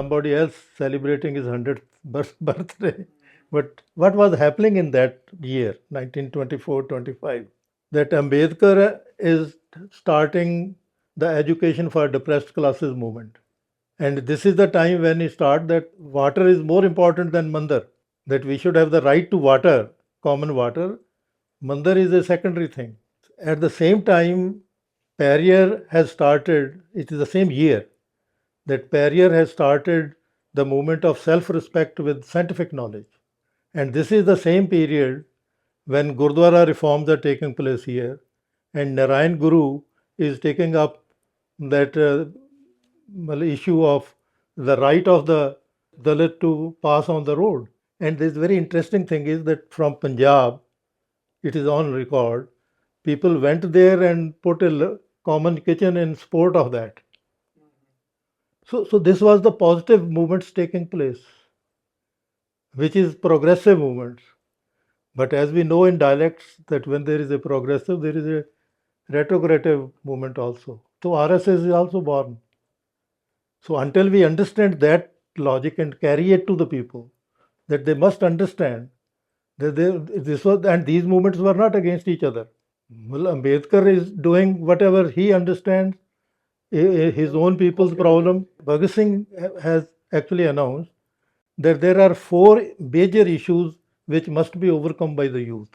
somebody else celebrating his 100th birthday. But what was happening in that year, 1924-25? That Ambedkar is starting the education for depressed classes movement. And this is the time when he starts that water is more important than mandar, that we should have the right to water, common water. Mandar is a secondary thing. At the same time, Perrier has started, it is the same year that Perrier has started the movement of self respect with scientific knowledge. And this is the same period when Gurdwara reforms are taking place here, and Narayan Guru is taking up that issue of the right of the Dalit to pass on the road. And this very interesting thing is that from Punjab, it is on record, people went there and put a common kitchen in support of that. So this was the positive movements taking place, which is progressive movements. But as we know in dialects that when there is a progressive, there is a retrogressive movement also. So RSS is also born. So until we understand that logic and carry it to the people, that they must understand that this was, and these movements were not against each other. Well, Ambedkar is doing whatever he understands, his own people's problem. Bhagat Singh has actually announced that there are four major issues which must be overcome by the youth.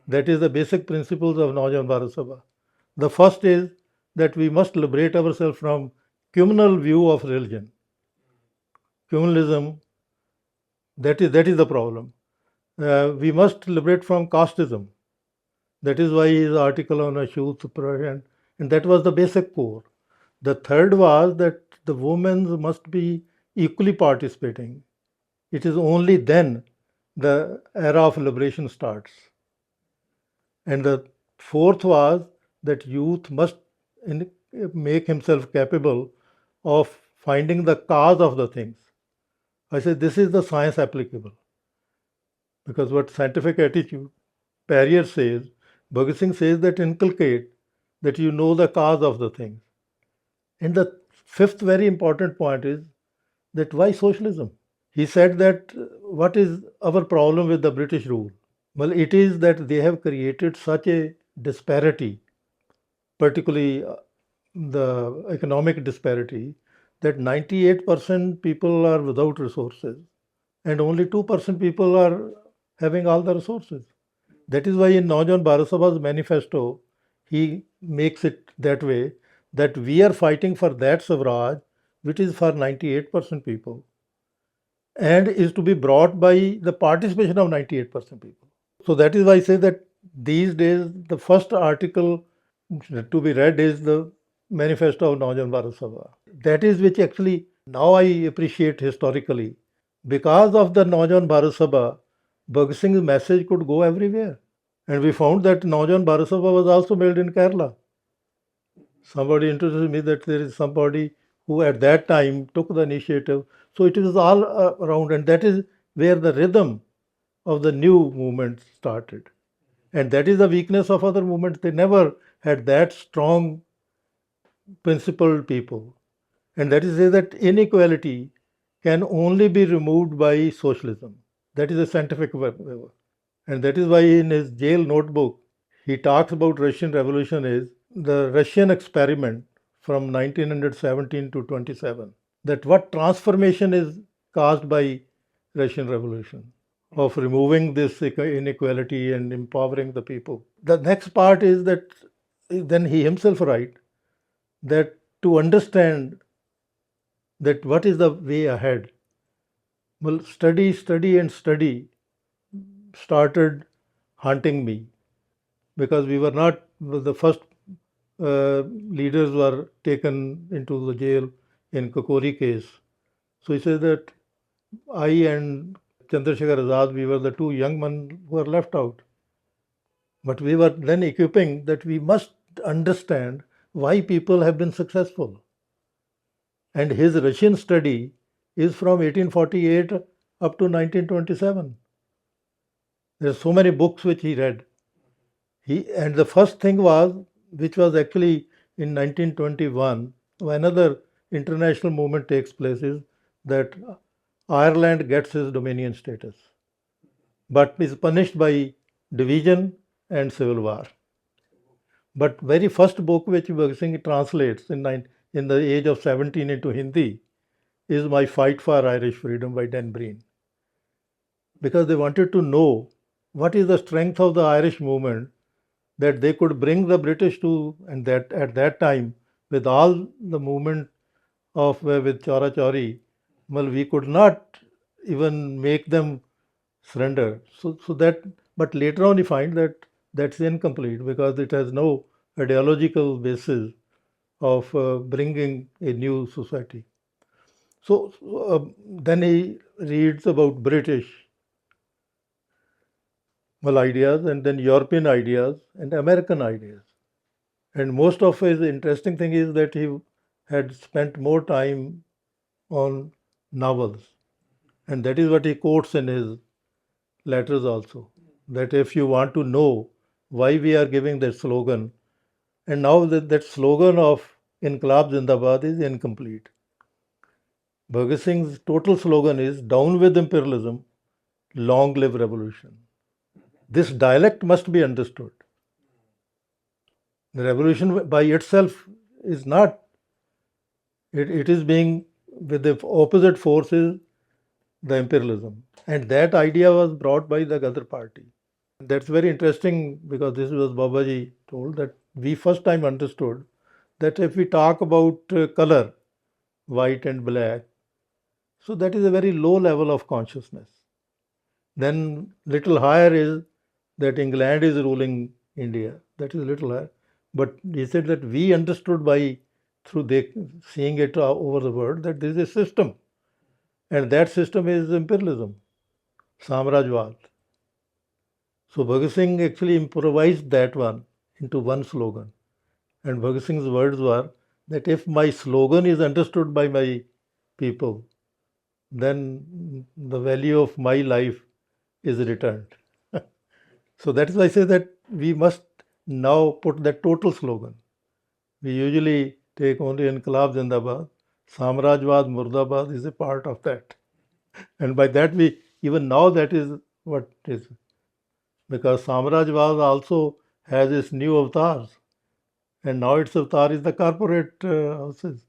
That is the basic principles of Naujawan Bharat Sabha. The first is that we must liberate ourselves from communal view of religion. Communalism, that is the problem. We must liberate from casteism. That is why his article on Ashut, and that was the basic core. The third was that the women must be equally participating. It is only then the era of liberation starts. And the fourth was that youth must make himself capable of finding the cause of the things. I say this is the science applicable. Because what scientific attitude, Perrier says, Bhagat Singh says that inculcate that you know the cause of the things. And the fifth very important point is that why socialism? He said that what is our problem with the British rule? Well, it is that they have created such a disparity, particularly the economic disparity, that 98% people are without resources and only 2% people are having all the resources. That is why in Naujawan Bharat Sabha's manifesto, he makes it that way that we are fighting for that Swaraj, which is for 98% people and is to be brought by the participation of 98% people. So that is why I say that these days the first article to be read is the manifesto of Naujawan Bharat Sabha. That is which actually now I appreciate historically. Because of the Naujawan Bharat Sabha, Bhagat Singh's message could go everywhere. And we found that Naujawan Bharat Sabha was also made in Kerala. Somebody introduced me that there is somebody who at that time took the initiative. So it is all around, and that is where the rhythm of the new movement started. And that is the weakness of other movements. They never had that strong principled people. And that is that inequality can only be removed by socialism. That is a scientific way. And that is why in his jail notebook, he talks about Russian Revolution is the Russian experiment from 1917 to 27. That what transformation is caused by Russian Revolution of removing this inequality and empowering the people. The next part is that then he himself writes that to understand that what is the way ahead. Well, study started haunting me because we were not the first leaders were taken into the jail in Kakori case. So he says that I and Chandrasekhar Azad, we were the two young men who were left out. But we were then equipping that we must understand why people have been successful. And his Russian study is from 1848 up to 1927. There are so many books which he read. And the first thing was, which was actually in 1921, another international movement takes place, is that Ireland gets its dominion status, but is punished by division and civil war. But very first book which Bhagat Singh translates in the age of 17 into Hindi is My Fight for Irish Freedom by Dan Breen, because they wanted to know what is the strength of the Irish movement, that they could bring the British to, and that at that time, with all the movement of with Chora Chori, well, we could not even make them surrender. So that, but later on, you find that that's incomplete because it has no ideological basis of bringing a new society. So then he reads about British ideas, and then European ideas and American ideas. And most of his interesting thing is that he had spent more time on novels. And that is what he quotes in his letters also. That if you want to know why we are giving that slogan, and now that slogan of Inqilab Zindabad is incomplete. Bhagat Singh's total slogan is down with imperialism, long live revolution. This dialect must be understood. The revolution by itself is not, it is being with the opposite forces, the imperialism. And that idea was brought by the Ghadar party. That's very interesting because this was Babaji told that we first time understood that if we talk about color, white and black, so that is a very low level of consciousness. Then little higher is that England is ruling India. That is little higher. But he said that we understood by through seeing it over the world that there is a system, and that system is imperialism, Samrajwad. So Bhagat Singh actually improvised that one into one slogan. And Bhagat Singh's words were that if my slogan is understood by my people, then the value of my life is returned. So that is why I say that we must now put that total slogan. We usually take only Inqilab Zindabad. Samrajwad Murdabad is a part of that. And by that we, even now that is what is. Because Samrajwad also has its new avatars. And now its avatar is the corporate houses.